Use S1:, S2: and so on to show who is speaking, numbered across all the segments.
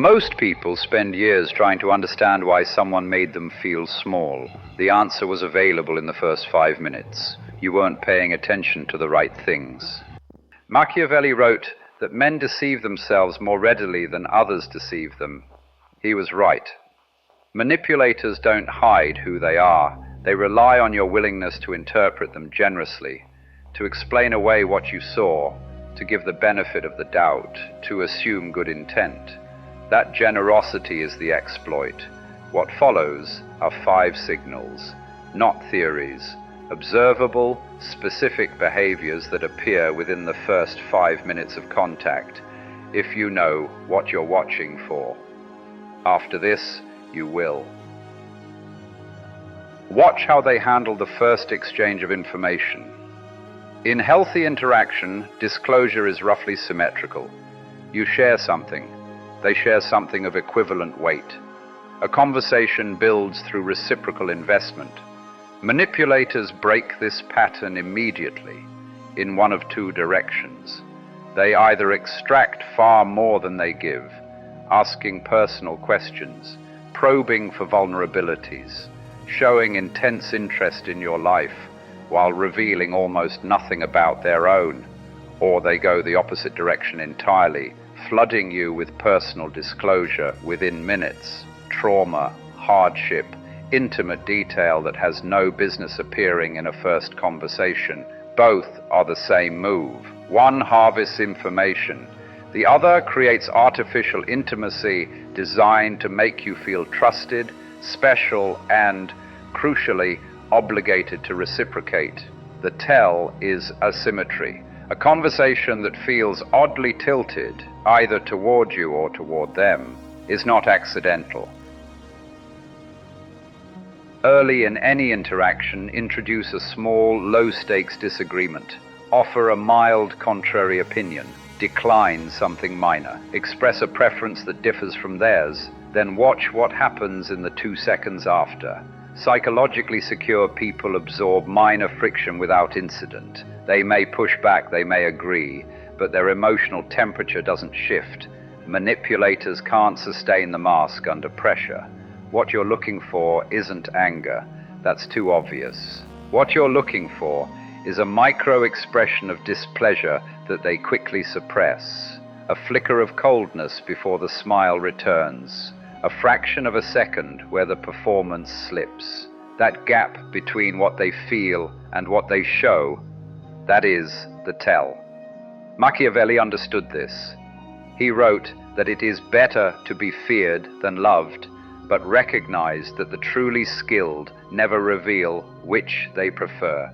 S1: Most people spend years trying to understand why someone made them feel small. The answer was available in the first 5 minutes. You weren't paying attention to the right things. Machiavelli wrote that men deceive themselves more readily than others deceive them. He was right. Manipulators don't hide who they are. They rely on your willingness to interpret them generously, to explain away what you saw, to give the benefit of the doubt, to assume good intent. That generosity is the exploit. What follows are 5 signals, not theories, observable, specific behaviors that appear within the first 5 minutes of contact, if you know what you're watching for. After this, you will. Watch how they handle the first exchange of information. In healthy interaction, disclosure is roughly symmetrical. You share something. They share something of equivalent weight. A conversation builds through reciprocal investment. Manipulators break this pattern immediately in one of 2 directions. They either extract far more than they give, asking personal questions, probing for vulnerabilities, showing intense interest in your life while revealing almost nothing about their own, or they go the opposite direction entirely, flooding you with personal disclosure within minutes, trauma, hardship, intimate detail that has no business appearing in a first conversation. Both are the same move. One harvests information. The other creates artificial intimacy designed to make you feel trusted, special, and, crucially, obligated to reciprocate. The tell is asymmetry. A conversation that feels oddly tilted, either toward you or toward them, is not accidental. Early in any interaction, introduce a small, low-stakes disagreement. Offer a mild contrary opinion. Decline something minor. Express a preference that differs from theirs. Then watch what happens in the 2 seconds after. Psychologically secure people absorb minor friction without incident. They may push back, they may agree, but their emotional temperature doesn't shift. Manipulators can't sustain the mask under pressure. What you're looking for isn't anger. That's too obvious. What you're looking for is a micro-expression of displeasure that they quickly suppress. A flicker of coldness before the smile returns. A fraction of a second where the performance slips. That gap between what they feel and what they show, that is the tell. Machiavelli understood this. He wrote that it is better to be feared than loved, but recognize that the truly skilled never reveal which they prefer.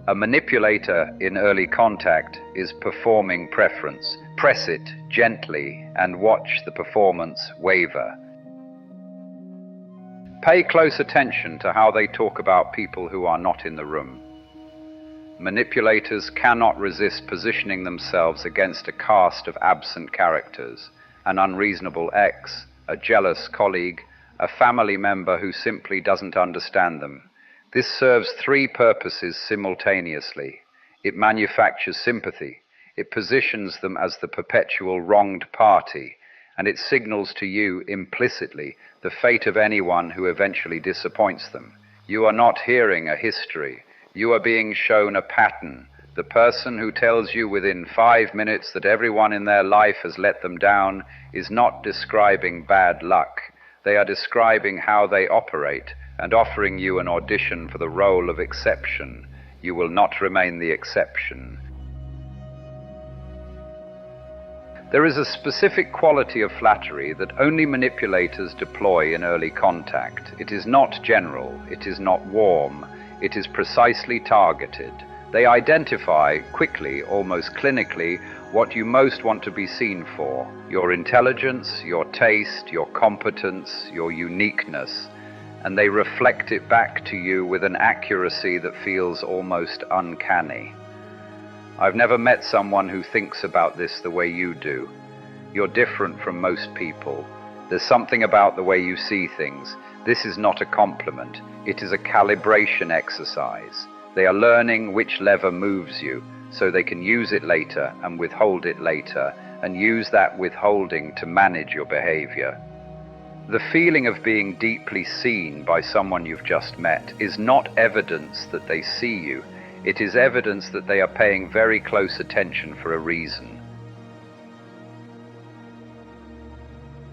S1: A manipulator in early contact is performing preference. Press it gently and watch the performance waver. Pay close attention to how they talk about people who are not in the room. Manipulators cannot resist positioning themselves against a cast of absent characters, an unreasonable ex, a jealous colleague, a family member who simply doesn't understand them. This serves 3 purposes simultaneously. It manufactures sympathy, it positions them as the perpetual wronged party, and it signals to you implicitly the fate of anyone who eventually disappoints them. You are not hearing a history. You are being shown a pattern. The person who tells you within 5 minutes that everyone in their life has let them down is not describing bad luck. They are describing how they operate and offering you an audition for the role of exception. You will not remain the exception. There is a specific quality of flattery that only manipulators deploy in early contact. It is not general, it is not warm, it is precisely targeted. They identify quickly, almost clinically, what you most want to be seen for: your intelligence, your taste, your competence, your uniqueness, and they reflect it back to you with an accuracy that feels almost uncanny. I've never met someone who thinks about this the way you do. You're different from most people. There's something about the way you see things. This is not a compliment. It is a calibration exercise. They are learning which lever moves you, so they can use it later and withhold it later, and use that withholding to manage your behavior. The feeling of being deeply seen by someone you've just met is not evidence that they see you. It is evidence that they are paying very close attention for a reason.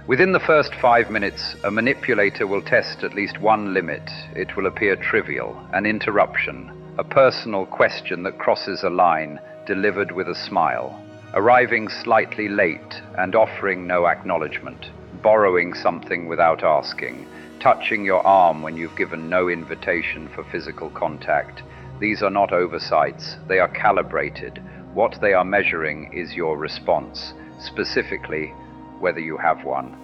S1: Within the first 5 minutes, a manipulator will test at least one limit. It will appear trivial, an interruption, a personal question that crosses a line, delivered with a smile, arriving slightly late and offering no acknowledgement, borrowing something without asking, touching your arm when you've given no invitation for physical contact. These are not oversights, they are calibrated. What they are measuring is your response, specifically whether you have one.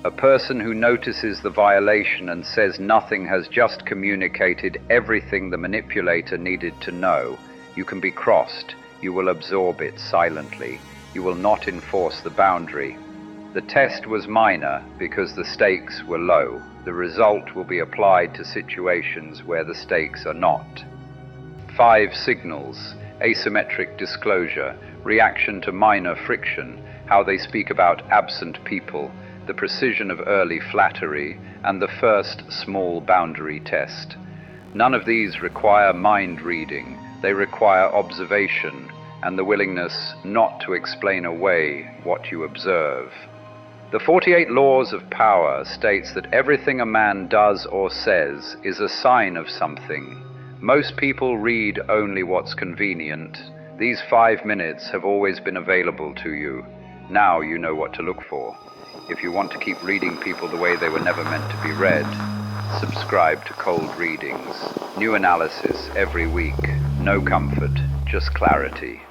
S1: A person who notices the violation and says nothing has just communicated everything the manipulator needed to know. You can be crossed, you will absorb it silently, you will not enforce the boundary. The test was minor because the stakes were low. The result will be applied to situations where the stakes are not. 5 signals: asymmetric disclosure, reaction to minor friction, how they speak about absent people, the precision of early flattery, and the first small boundary test. None of these require mind reading. They require observation and the willingness not to explain away what you observe. The 48 Laws of Power states that everything a man does or says is a sign of something. Most people read only what's convenient. These 5 minutes have always been available to you. Now you know what to look for. If you want to keep reading people the way they were never meant to be read, subscribe to Cold Readings. New analysis every week. No comfort, just clarity.